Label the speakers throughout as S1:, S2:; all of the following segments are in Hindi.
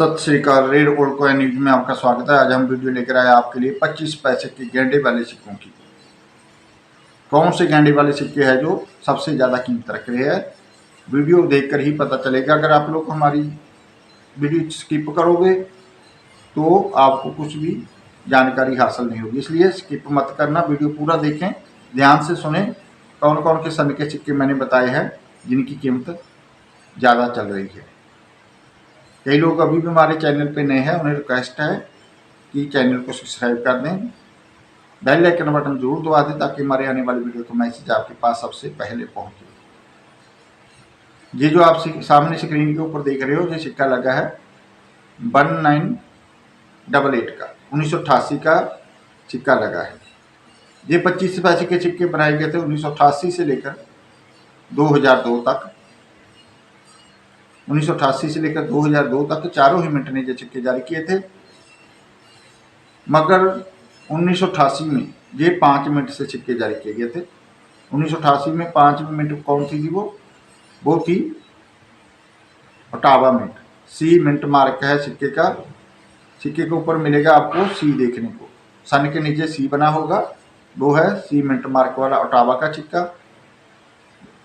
S1: सत श्री अकाल। रेड गोल्ड कॉइन न्यूज में आपका स्वागत है। आज हम वीडियो लेकर आए आपके लिए 25 पैसे के गेंडे वाले सिक्कों की। कौन से गेंडे वाले सिक्के हैं जो सबसे ज़्यादा कीमत रख रहे हैं, वीडियो देखकर ही पता चलेगा। अगर आप लोग हमारी वीडियो स्किप करोगे तो आपको कुछ भी जानकारी हासिल नहीं होगी, इसलिए स्किप मत करना, वीडियो पूरा देखें, ध्यान से सुने। कौन कौन के सन के सिक्के मैंने बताए हैं जिनकी कीमत ज़्यादा चल रही है। कई लोग अभी भी हमारे चैनल पे नए हैं, उन्हें रिक्वेस्ट है कि चैनल को सब्सक्राइब कर दें, बेल आइकन बटन जरूर दबा दें ताकि हमारे आने वाली वीडियो का मैसेज आपके पास सबसे पहले पहुंचे। ये जो आप सामने स्क्रीन के ऊपर देख रहे हो, ये सिक्का लगा है 1988 का, 1988 का सिक्का लगा है। ये 25 पैसे के सिक्के बनाए गए थे 1988 से लेकर 2002 तक। 1988 से लेकर 2002 तक चारों ही मिनट ने ये सिक्के जारी किए थे, मगर 1988 में ये 5 मिनट से सिक्के जारी किए गए थे। 1988 में 5 मिनट कौन थी? वो थी ओटावा मिनट। सी मिनट मार्क है सिक्के का। सिक्के के ऊपर मिलेगा आपको सी देखने को, सन के नीचे सी बना होगा, वो है सी मिनट मार्क वाला ओटावा का सिक्का।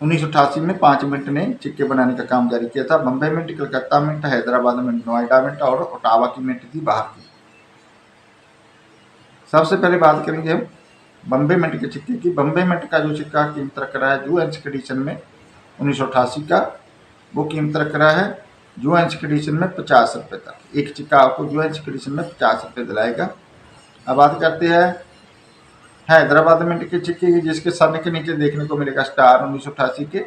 S1: 1988 में 5 मिनट ने सिक्के बनाने का काम जारी किया था। Bombay mint, Calcutta mint, Hyderabad mint, Noida mint और ओटावा की मिंट थी बाहर की। सबसे पहले बात करेंगे हम बम्बई मिंट के सिक्के की। बम्बई मिंट का जो सिक्का कीमत रख रहा है जुएंस कंडीशन में 1988 का, वो कीमत रख रहा है जुएंस कंडीशन में 50 रुपये तक। एक सिक्का आपको जुएंस कंडीशन में 50 रुपये दिलाएगा। अब बात करते हैं हैदराबाद मिंट के सिक्के की, जिसके सन के नीचे देखने को मिलेगा स्टार 1988 के।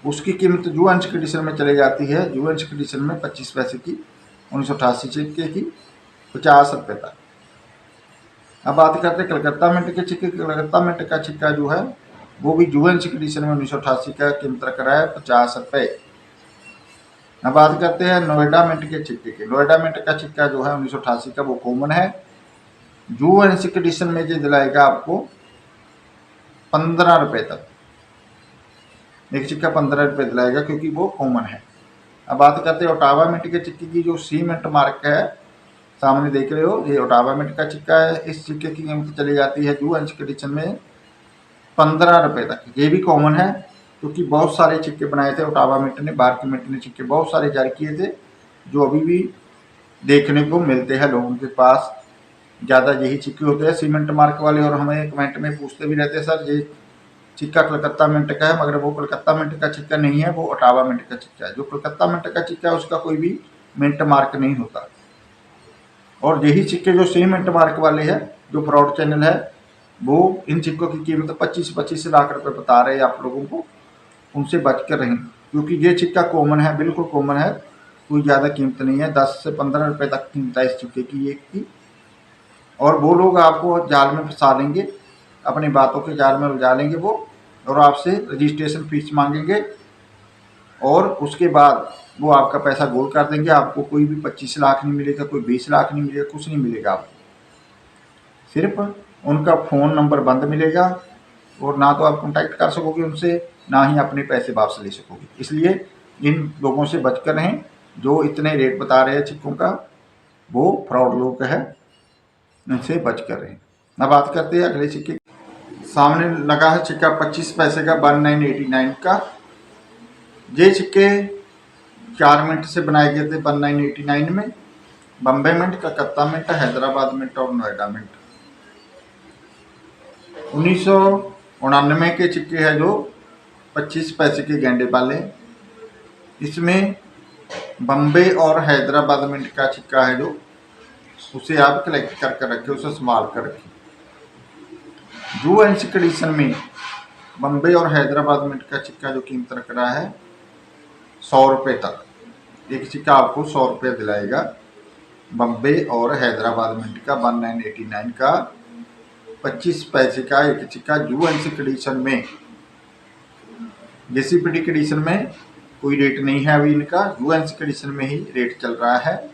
S1: उसकी कीमत जुएंस कंडीशन में चली जाती है, जुएंस कंडीशन में 25 पैसे की, 1988 सिक्के की 50 रुपये तक। अब बात करते हैं कलकत्ता मिंट के सिक्के। कलकत्ता मिंट का सिक्का जो है वो भी जुएंस कंडीशन में 1988 का कीमत रख रहा है 50 रुपये। अब बात करते हैं नोएडा मिंट के सिक्के की। नोएडा मिंट का सिक्का जो है 1988 का, वो कॉमन है। जुएंस कंडीशन में ये दिलाएगा आपको 15 रुपये तक। एक सिक्का 15 रुपये दिलाएगा क्योंकि वो कॉमन है। अब बात करते हैं ओटावा मिंट के सिक्के की। जो सी मिंट मार्क है सामने देख रहे हो, ये ओटावा मिंट का सिक्का है। इस सिक्के की कीमत चली जाती है जुएंस कंडीशन में 15 रुपये तक। ये भी कॉमन है क्योंकि बहुत सारे सिक्के बनाए थे ओटावा मिंट ने, बाहर की मिंट ने सिक्के बहुत सारे जारी किए थे जो अभी भी देखने को मिलते हैं लोगों के पास। ज़्यादा यही सिक्के होते हैं सीमेंट मार्क वाले, और हमें कमेंट में पूछते भी रहते हैं सर ये सिक्का कलकत्ता मिंट का है, मगर वो कलकत्ता मिंट का सिक्का नहीं है, वो ओटावा मिंट का सिक्का है। जो कलकत्ता मिंट का सिक्का है उसका कोई भी मिंट मार्क नहीं होता। और यही सिक्के जो सी मिंट मार्क वाले हैं, जो फ्रॉड चैनल है, वो इन सिक्कों की कीमत 25-25 लाख रुपए बता रहे हैं आप लोगों को। उनसे बच कर रहें क्योंकि ये सिक्का कॉमन है, बिल्कुल कॉमन है, कोई ज़्यादा कीमत नहीं है। 10 से 15 रुपये तक कीमत है इस सिक्के की एक की। और वो लोग आपको जाल में फंसा लेंगे, अपनी बातों के जाल में उलझा लेंगे वो, और आपसे रजिस्ट्रेशन फीस मांगेंगे और उसके बाद वो आपका पैसा गोल कर देंगे। आपको कोई भी 25 लाख नहीं मिलेगा, कोई 20 लाख नहीं मिलेगा, कुछ नहीं मिलेगा आपको। सिर्फ उनका फ़ोन नंबर बंद मिलेगा और ना तो आप कॉन्टैक्ट कर सकोगे उनसे, ना ही अपने पैसे वापस ले सकोगे। इसलिए इन लोगों से बचकर रहें। जो इतने रेट बता रहे हैं सिक्कों का, वो फ्रॉड लोग है, इनसे बच कर रहें। अब बात करते हैं अगले सिक्के। सामने लगा है सिक्का 25 पैसे का 1989 का। ये सिक्के 4 मिनट से बनाए गए थे 1989 में। Bombay mint, Calcutta mint, Hyderabad mint और नोएडा मिंट। 1999 के सिक्के हैं जो 25 पैसे के गेंडे वाले। इसमें बम्बई और हैदराबाद मिंट का सिक्का है जो, उसे आप कलेक्ट करके रखें, उसे संभाल कर रखें। जुएंस कंडीशन में बम्बई और हैदराबाद मिंट का सिक्का जो कीमत रख रहा है 100 रुपये तक। एक सिक्का आपको 100 रुपये दिलाएगा। बम्बई और हैदराबाद मिंट का 1989 का 25 पैसे का एक सिक्का जुएंस कंडीशन में। जेसीपीटी कंडीशन में कोई रेट नहीं है अभी इनका, जुएंस कंडीशन में ही रेट चल रहा है।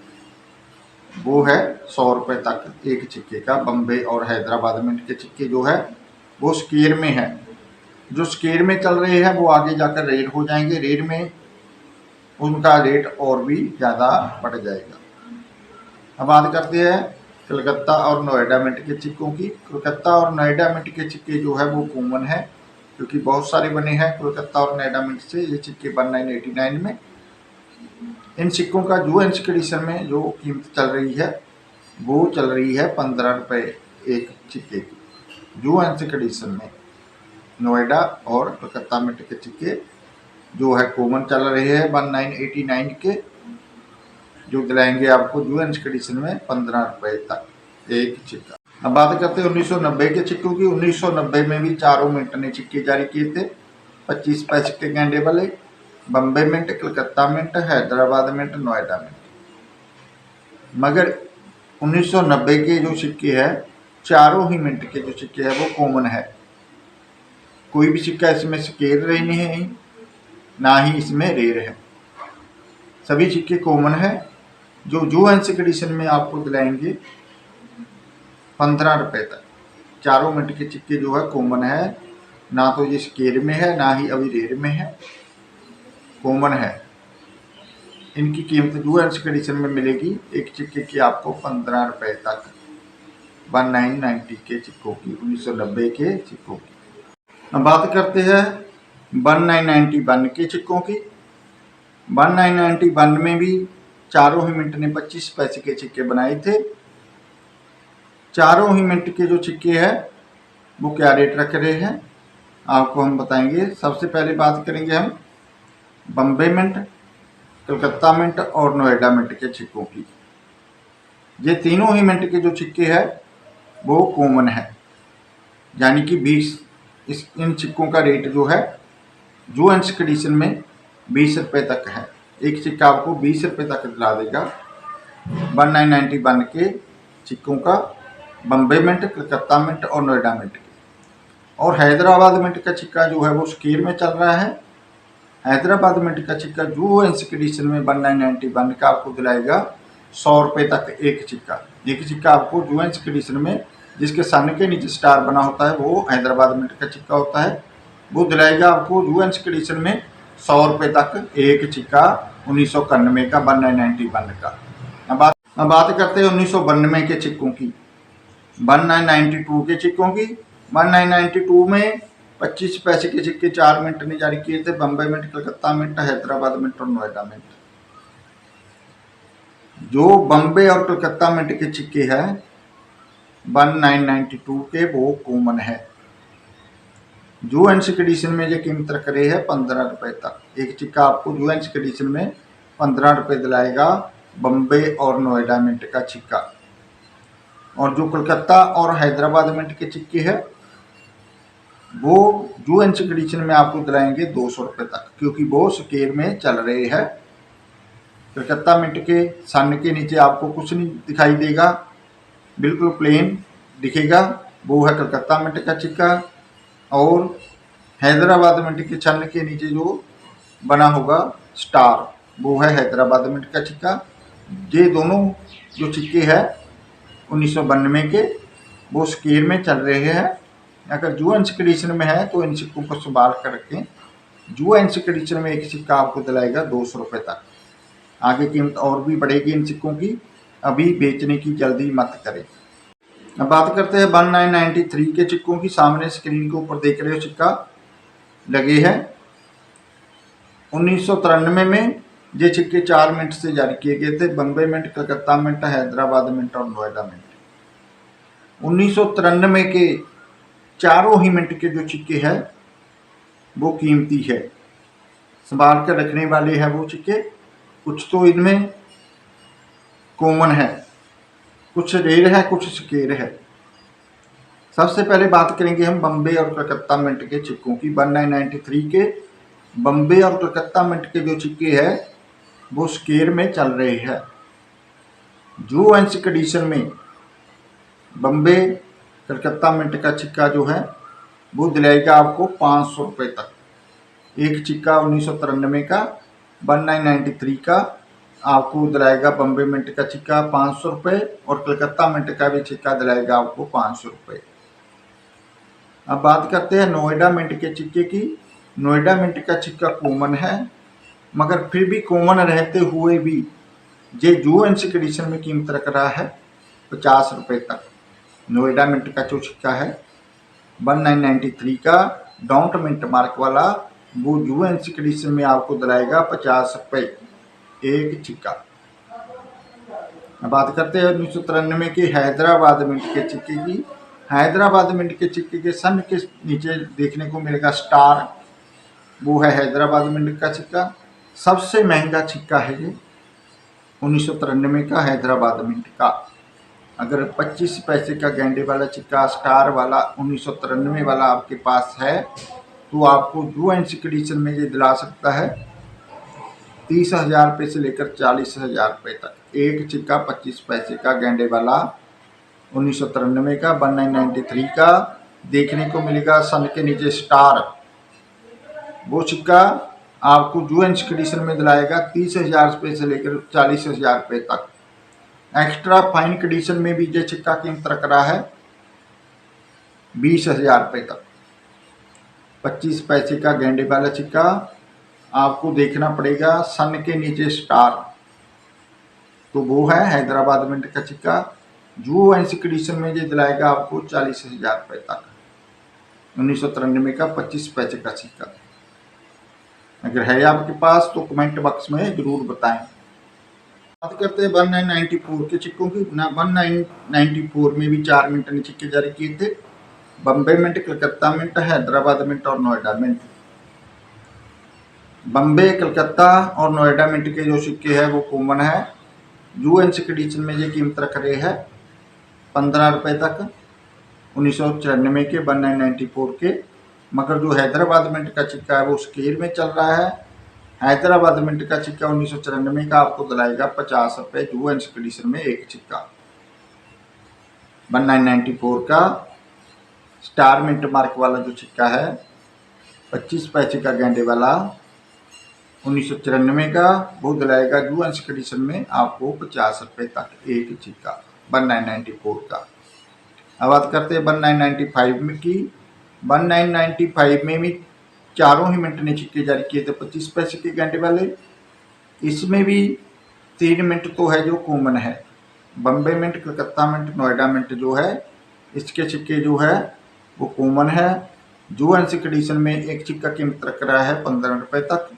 S1: वो है 100 रुपये तक एक सिक्के का। बम्बई और हैदराबाद मिंट के सिक्के जो है वो स्क्वायर में है। जो स्क्वायर में चल रहे हैं वो आगे जाकर रेड हो जाएंगे। रेड में उनका रेट और भी ज़्यादा बढ़ जाएगा। अब बात करते हैं कलकत्ता और नोएडा मिंट के सिक्कों की। कलकत्ता और नोएडा मिंट के सिक्के जो है वो कॉमन है, क्योंकि बहुत सारे बने हैं कोलकाता और नोएडा मिंट से ये सिक्के 1989 में। इन सिक्कों का यूएन कंडीशन में जो कीमत चल रही है वो चल रही है 15 रुपये एक सिक्के की। यूएन कंडीशन में नोएडा और कलकत्ता मिंट के सिक्के जो है कॉमन चल रहे हैं 1989 के, जो दिलाएंगे आपको यूएन कंडीशन में 15 रुपये तक एक सिक्का। अब बात करते हैं 1990 के सिक्कों की। 1990 में भी चारों मिंट ने सिक्के जारी किए थे 25 पैसे के गेंडे वाले। Bombay mint, Calcutta mint, Hyderabad mint, Noida mint. मगर 1990 के जो सिक्के हैं चारों ही मिंट के जो सिक्के हैं वो कॉमन है। कोई भी सिक्का इसमें स्केल रेयर नहीं है, ना ही इसमें रेयर है। सभी सिक्के कॉमन है जो यूएन कंडीशन में आपको दिलाएंगे 15 रुपये तक। चारों मिंट के सिक्के जो है कॉमन है, ना तो ये स्केल में है ना ही अभी रेयर में है, कॉमन है। इनकी कीमत यूएन कंडीशन में मिलेगी एक सिक्के की आपको 15 रुपये तक 1990 के सिक्कों की, 1990 के सिक्कों की। अब बात करते हैं 1991 के सिक्कों की। 1991 में भी चारों ही मिंट ने 25 पैसे के सिक्के बनाए थे। चारों ही मिंट के जो सिक्के हैं वो क्या रेट रख रहे हैं आपको हम बताएंगे। सबसे पहले बात करेंगे हम बम्बे मिंट, कलकत्ता मिंट और नोएडा मिंट के सिक्कों की। ये तीनों ही मिंट के जो सिक्के हैं वो कॉमन है, यानी कि 20 इन सिक्कों का रेट जो है यूएन कंडीशन में 20 रुपये तक है। एक सिक्का आपको 20 रुपये तक दिला देगा 1991 के सिक्कों का, बम्बे मिंट, कलकत्ता मिंट और नोएडा मिंट के। और हैदराबाद मिंट का सिक्का जो है वो स्केल में चल रहा है। हैदराबाद मिंट का सिक्का यूएन कंडीशन में 1991 का आपको दिलाएगा 100 रुपये तक एक सिक्का। एक सिक्का आपको यूएन कंडीशन में जिसके सन के नीचे स्टार बना होता है वो हैदराबाद मिंट का सिक्का होता है, वो दिलाएगा आपको यूएन कंडीशन में 100 रुपये तक एक सिक्का 1991 का 1991 का। अब बात करते हैं 1992 के सिक्कों की, 1992 के सिक्कों की। 1992 में 25 पैसे के सिक्के 4 मिंट ने जारी किए थे, Bombay mint, Calcutta mint, Hyderabad mint और नोएडा मिंट। जो बम्बे और कलकत्ता मिंट के सिक्के हैं 1992 के वो कॉमन है। यूएन कंडीशन में ये कीमत रख रहे हैं 15 रुपये तक। एक सिक्का आपको यूएन कंडीशन में 15 रुपये दिलाएगा बम्बे और नोएडा मिंट का सिक्का। और जो कलकत्ता और हैदराबाद मिंट के सिक्के हैं वो यूएन कंडीशन में आपको दिलाएंगे 200 रुपये तक, क्योंकि वो स्केल में चल रहे हैं। कलकत्ता मिंट के सन के नीचे आपको कुछ नहीं दिखाई देगा, बिल्कुल प्लेन दिखेगा, वो है कलकत्ता मिंट का सिक्का। और हैदराबाद मिंट के सन के नीचे जो बना होगा स्टार वो है हैदराबाद मिंट का सिक्का। ये दोनों जो सिक्के हैं 1992 के वो स्केल में चल रहे हैं। अगर यूएन कंडीशन में है तो इन सिक्कों को संभाल कर रखें। यूएन कंडीशन में एक सिक्का आपको दिलाएगा 200 रुपये तक। आगे कीमत और भी बढ़ेगी इन सिक्कों की, अभी बेचने की जल्दी मत करें। अब बात करते हैं 1993 के सिक्कों की। सामने स्क्रीन के ऊपर देख रहे हो सिक्का लगे हैं। 1993 में ये सिक्के 4 मिंट से जारी किए गए थे, Bombay mint, Calcutta mint, Hyderabad mint और नोएडा मिंट। 1993 के चारों ही मिंट के जो सिक्के हैं वो कीमती है, संभाल कर रखने वाले हैं वो सिक्के। कुछ तो इनमें कॉमन है, कुछ रेयर है, कुछ स्केल है। सबसे पहले बात करेंगे हम बम्बे और कलकत्ता मिंट के सिक्कों की। 1993 के बम्बे और कलकत्ता मिंट के जो सिक्के हैं वो स्केल में चल रहे हैं। यूएन कंडीशन में बम्बे कलकत्ता मिंट का सिक्का जो है वो दिलाएगा आपको 500 रुपये तक। एक सिक्का 1993 का 1993 का आपको दिलाएगा बम्बे मिंट का सिक्का 500 रुपये और कलकत्ता मिंट का भी सिक्का दिलाएगा आपको 500 रुपये। अब बात करते हैं नोएडा मिंट के सिक्के की। नोएडा मिंट का सिक्का कॉमन है मगर फिर भी कॉमन रहते हुए भी ये यूएनसी कंडीशन में कीमत रख रहा है 50 रुपये तक। नोएडा मिंट का जो सिक्का है 1993 का डोंट मिंट मार्क वाला, वो यूएनसी कंडीशन में आपको दिलाएगा 50 रुपये एक सिक्का। अब बात करते हैं 1993 के हैदराबाद मिंट के सिक्के की। हैदराबाद मिंट के सिक्के के सन के नीचे देखने को मिलेगा स्टार, वो है हैदराबाद मिंट का सिक्का। सबसे महंगा सिक्का है ये 1993 का हैदराबाद मिंट का। अगर 25 पैसे का गेंडे वाला सिक्का स्टार वाला 1993 वाला आपके पास है तो आपको यूएनसी कंडीशन में ये दिला सकता है 30,000 रुपये से लेकर 40,000 रुपये तक। एक सिक्का 25 पैसे का गेंडे वाला 1993 का 1993 का देखने को मिलेगा सन के नीचे स्टार, वो सिक्का आपको यूएनसी कंडीशन में दिलाएगा 30,000 रुपये से लेकर 40,000 रुपये तक। एक्स्ट्रा फाइन कंडीशन में भी ये सिक्का कीमत रख रहा है 20,000 रुपये तक। 25 पैसे का गेंडे वाला सिक्का आपको देखना पड़ेगा सन के नीचे स्टार, तो वो है हैदराबाद मिंट का सिक्का। यूएनसी कंडीशन में ये दिलाएगा आपको 40,000 रुपये तक। 1993 का 25 पैसे का सिक्का। अगर है आपके पास तो कमेंट बॉक्स में जरूर बताएं। बात करते हैं 1994 के सिक्कों की। 1994 में भी 4 मिंट ने सिक्के जारी किए थे। Bombay mint, Calcutta mint, Hyderabad mint और नोएडा मिंट। बम्बे, कलकत्ता और नोएडा मिंट के जो सिक्के हैं वो कॉमन है। यूएनसी कंडीशन में ये कीमत रख रहे हैं 15 रुपये तक 1994 के 1994 के। मगर जो हैदराबाद मिंट का सिक्का है वो स्केल में चल रहा है। हैदराबाद मिंट का सिक्का 1994 का आपको दिलाएगा 50 रुपये यूएनसी कंडीशन में एक सिक्का। 1994 का स्टार मिंट मार्क वाला जो सिक्का है 25 पैसे का गेंडे वाला 1994 का, वो दिलाएगा यूएनसी कंडीशन में आपको 50 रुपये तक एक सिक्का 1994 का। अब बात करते हैं 1995 में की। 1995 में भी चारों ही मिंट ने सिक्के जारी किए थे 25 पैसे के गेंडे वाले। इसमें भी 3 मिंट तो है जो कॉमन है। Bombay mint, Calcutta mint, Noida mint जो है इसके सिक्के जो है वो कॉमन है। यूएनसी कंडीशन में एक सिक्का कीमत रख रहा है 15 रुपये तक।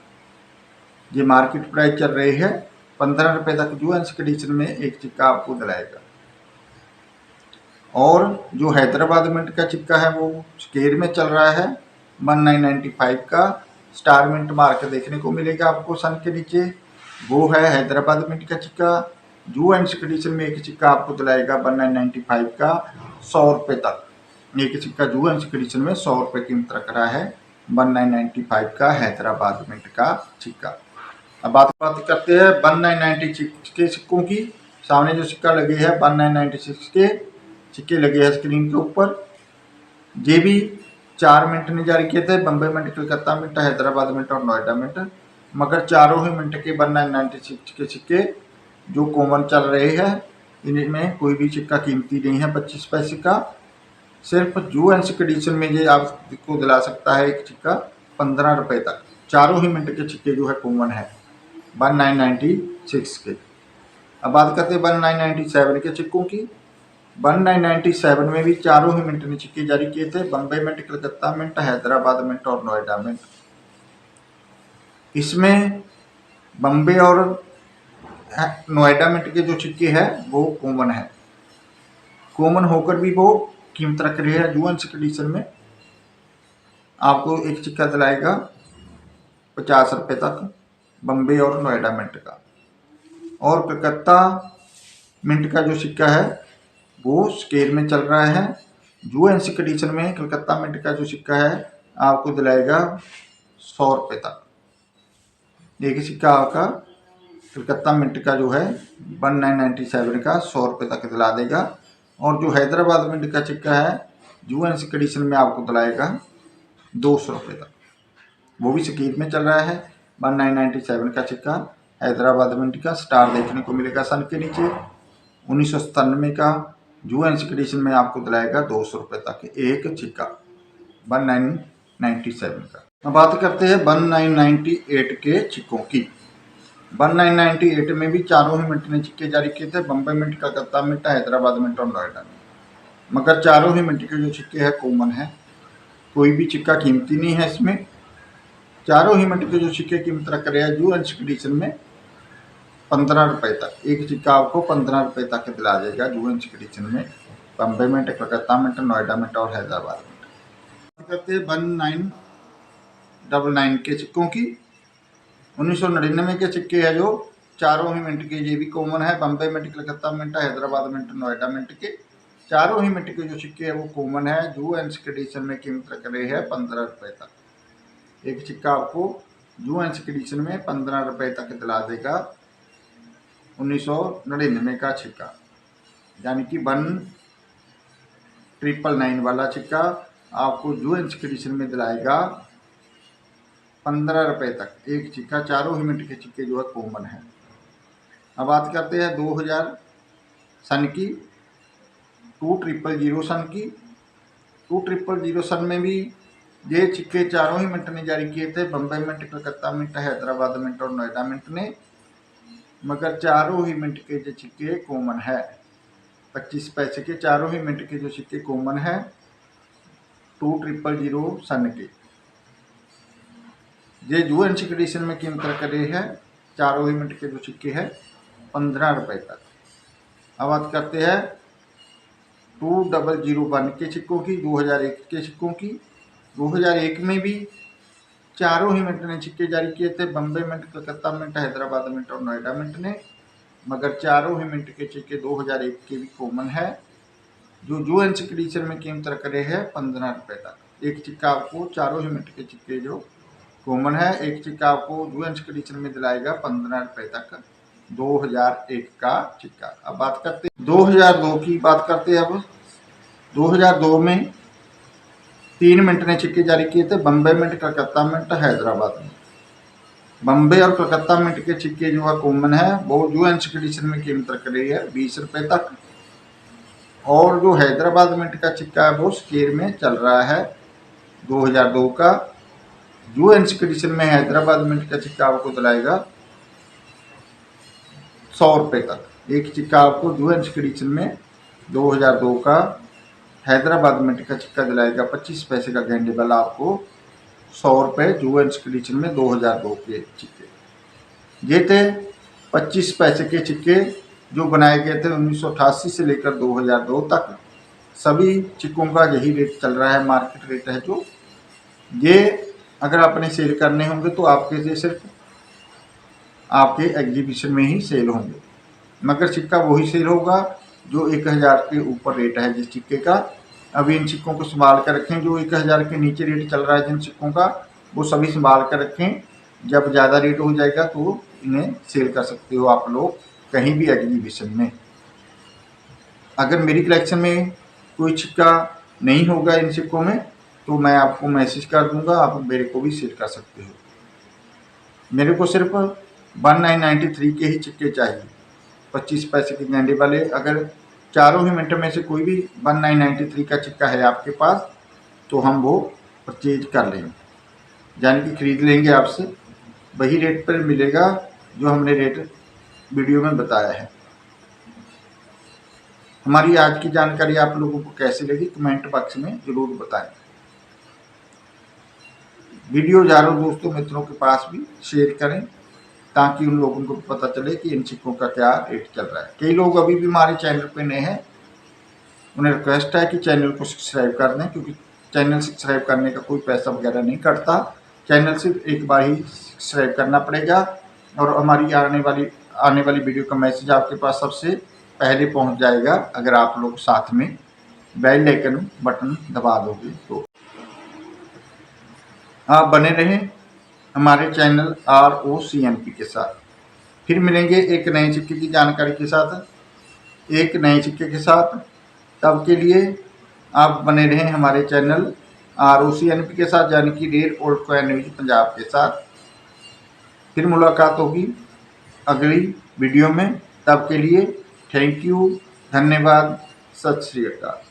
S1: ये मार्केट प्राइस चल रही है 15 रुपये तक यूएनसी कंडीशन में एक सिक्का आपको दिलाएगा। और जो हैदराबाद मिंट का सिक्का है वो स्केल में चल रहा है 1995 का। स्टार मिंट मार्क देखने को मिलेगा आपको सन के नीचे, वो है हैदराबाद मिंट का सिक्का। यूएनसी कंडीशन में एक सिक्का आपको दिलाएगा 1995 का 100 रुपये तक। एक सिक्का यूएनसी कंडीशन में 100 रुपये कीमत रख रहा है 1995 का हैदराबाद मिंट का सिक्का। अब बात करते हैं 1996 के सिक्कों की। सामने जो सिक्का लगे हैं 1996 के सिक्के लगे हैं स्क्रीन के ऊपर। ये भी 4 मिंट ने जारी किए थे। Bombay mint, Calcutta mint, Hyderabad mint और नोएडा मिंट। मगर चारों ही मिंट के 1996 के सिक्के जो कॉमन चल रहे हैं इनमें कोई भी सिक्का कीमती नहीं है 25 पैसे का। सिर्फ यूएनसी कंडीशन में ये आपको दिला सकता है एक सिक्का 15 रुपये तक। चारों ही मिंट के सिक्के जो है कॉमन है 1996 के। अब बात करते हैं 1997 के सिक्कों की। 1997 में भी चारों ही मिंट ने सिक्के जारी किए थे। Bombay mint, Calcutta mint, Hyderabad mint और नोएडा मिंट। इसमें बम्बे और नोएडा मिंट के जो सिक्के हैं वो कॉमन है। कॉमन होकर भी वो कीमत रख रहे हैं यूएनसी कंडीशन में आपको एक सिक्का दिलाएगा 50 रुपये तक बम्बे और नोएडा मिंट का। और कलकत्ता मिंट का जो सिक्का है वो स्केल में चल रहा है। यूएनसी कंडीशन में कलकत्ता मिंट का जो सिक्का है आपको दिलाएगा 100 रुपये तक। एक सिक्का आपका कलकत्ता मिंट का जो है 1997 का 100 रुपये तक दिला देगा। और जो हैदराबाद मिंट का सिक्का है यूएनसी कंडीशन में आपको दिलाएगा 200 रुपये तक, वो भी स्केल में चल रहा है। 1997 का सिक्का हैदराबाद मिंट का स्टार देखने को मिलेगा सन के नीचे। 1997 का यूएनसी कंडीशन में आपको दिलाएगा 200 रुपये तक एक सिक्का 1997 का। अब बात करते हैं 1998 के सिक्कों की। 1998 में भी चारों ही मिंट ने सिक्के जारी किए थे, Bombay mint, Calcutta mint, Hyderabad mint और नोएडा मिंट। मगर चारों ही मिंट के जो सिक्के हैं कॉमन है, कोई भी सिक्का कीमती नहीं है इसमें। चारों ही मिंट के जो सिक्के कीमत रख रहे हैं जो एडिशन में 15 रुपये तक। एक सिक्का आपको 15 रुपये तक दिला देगा जो एडिशन में, Bombay mint, Calcutta mint, Noida mint और हैदराबाद मिंट। करते हैं 1999 के सिक्कों की। 1999 के सिक्के है जो चारों ही मिंट के, ये भी कॉमन है, Bambai mint, Calcutta mint, Hyderabad mint, Noida mint के चारों ही मिंट के जो सिक्के है वो कॉमन है। जो एडिशन में कीमत रख रहे हैं 15 रुपये तक। एक सिक्का आपको जो एडिशन में 15 रुपये तक दिला देगा 1999 का सिक्का, यानी कि 1999 वाला सिक्का आपको जो एडिशन में दिलाएगा 15 रुपये तक। एक सिक्का, चारों ही मिनट के सिक्के जो है कॉमन है। अब बात करते हैं 2000 सन की, 2000 सन की। 2000 सन में भी ये सिक्के चारों ही मिनट ने जारी किए थे, Bombay mint, Calcutta mint, Hyderabad mint और नोएडा मिंट ने। मगर चारों ही मिनट के जो सिक्के कॉमन है, 25 पैसे के चारों ही मिनट के जो सिक्के कॉमन है 2000 सन के। ये जो एडिशन में कीमत रख रहे हैं चारों ही मिनट के जो सिक्के हैं 15 रुपये तक। अब बात करते हैं 2001 के सिक्कों की, 2001 के सिक्कों की। 2001 में भी चारों ही मिनट ने सिक्के जारी किए थे, Bombay mint, Calcutta mint, Hyderabad mint और नोएडा मिंट ने। मगर चारों ही मिनट के सिक्के 2001 के भी कॉमन है, जो एडिशन में कीमत रख रहे हैं 15 रुपये तक। एक सिक्का आपको चारों ही मिनट के सिक्के जो कॉमन है, एक सिक्का आपको जो एडिशन में दिलाएगा 15 रुपये तक, 2001 का सिक्का। अब बात करते हैं 2002 की, बात करते हैं अब 2002 में 3 मिनट ने सिक्के जारी किए थे, Bombay mint, Calcutta mint, Hyderabad mint. Bambai और कलकत्ता मिंट के सिक्के जो है कॉमन है, वो जो एडिशन में कीमत रख रही है 20 रुपये तक। और जो हैदराबाद मिंट का सिक्का है वो स्केल में चल रहा है 2002 का। जो एडिशन में हैदराबाद मिंट का सिक्का आपको दिलाएगा 100 रुपये तक। एक सिक्का आपको जो एडिशन में 2002 का हैदराबाद मिंट का सिक्का दिलाएगा 25 पैसे का गेंडेबल आपको 100 रुपये जो एडिशन में 2002 के सिक्के। ये थे 25 पैसे के सिक्के जो बनाए गए थे 1988 से लेकर 2002 तक। सभी सिक्कों का यही रेट चल रहा है, मार्केट रेट है। जो ये अगर आपने सेल करने होंगे तो आपके लिए सिर्फ आपके एग्जीबिशन में ही सेल होंगे, मगर सिक्का वही सेल होगा जो 1000 के ऊपर रेट है जिस सिक्के का। अभी इन सिक्कों को संभाल कर रखें, जो 1000 के नीचे रेट चल रहा है जिन सिक्कों का वो सभी संभाल कर रखें। जब ज़्यादा रेट हो जाएगा तो इन्हें सेल कर सकते हो आप लोग कहीं भी एग्जीबिशन में। अगर मेरी कलेक्शन में कोई सिक्का नहीं होगा इन सिक्कों में तो मैं आपको मैसेज कर दूंगा, आप मेरे को भी सेल कर सकते हो। मेरे को सिर्फ 1993 के ही सिक्के चाहिए, 25 पैसे के गेंडे वाले। अगर चारों ही मिनट में से कोई भी 1993 का सिक्का है आपके पास तो हम वो परचेज कर लेंगे, यानी कि खरीद लेंगे आपसे। वही रेट पर मिलेगा जो हमने रेट वीडियो में बताया है। हमारी आज की जानकारी आप लोगों को कैसी लगी कमेंट बॉक्स में ज़रूर बताएं। वीडियो ज़्यादा दोस्तों मित्रों के पास भी शेयर करें ताकि उन लोगों को पता चले कि इन सिक्कों का क्या रेट चल रहा है। कई लोग अभी भी हमारे चैनल पे नए हैं, उन्हें रिक्वेस्ट है कि चैनल को सब्सक्राइब कर दें, क्योंकि चैनल सब्सक्राइब करने का कोई पैसा वगैरह नहीं कटता। चैनल सिर्फ एक बार ही सब्सक्राइब करना पड़ेगा और हमारी आने वाली वीडियो का मैसेज आपके पास सबसे पहले पहुंच जाएगा अगर आप लोग साथ में बेल आइकन बटन दबा दोगे तो। आप बने रहें हमारे चैनल ROCNP के साथ। फिर मिलेंगे एक नए सिक्के की जानकारी के साथ, एक नए सिक्के के साथ। तब के लिए आप बने रहें हमारे चैनल ROCNP के साथ, यानी कि rare old coin news Punjab के साथ। फिर मुलाकात होगी अगली वीडियो में। तब के लिए थैंक यू, धन्यवाद, सत श्री अकाल।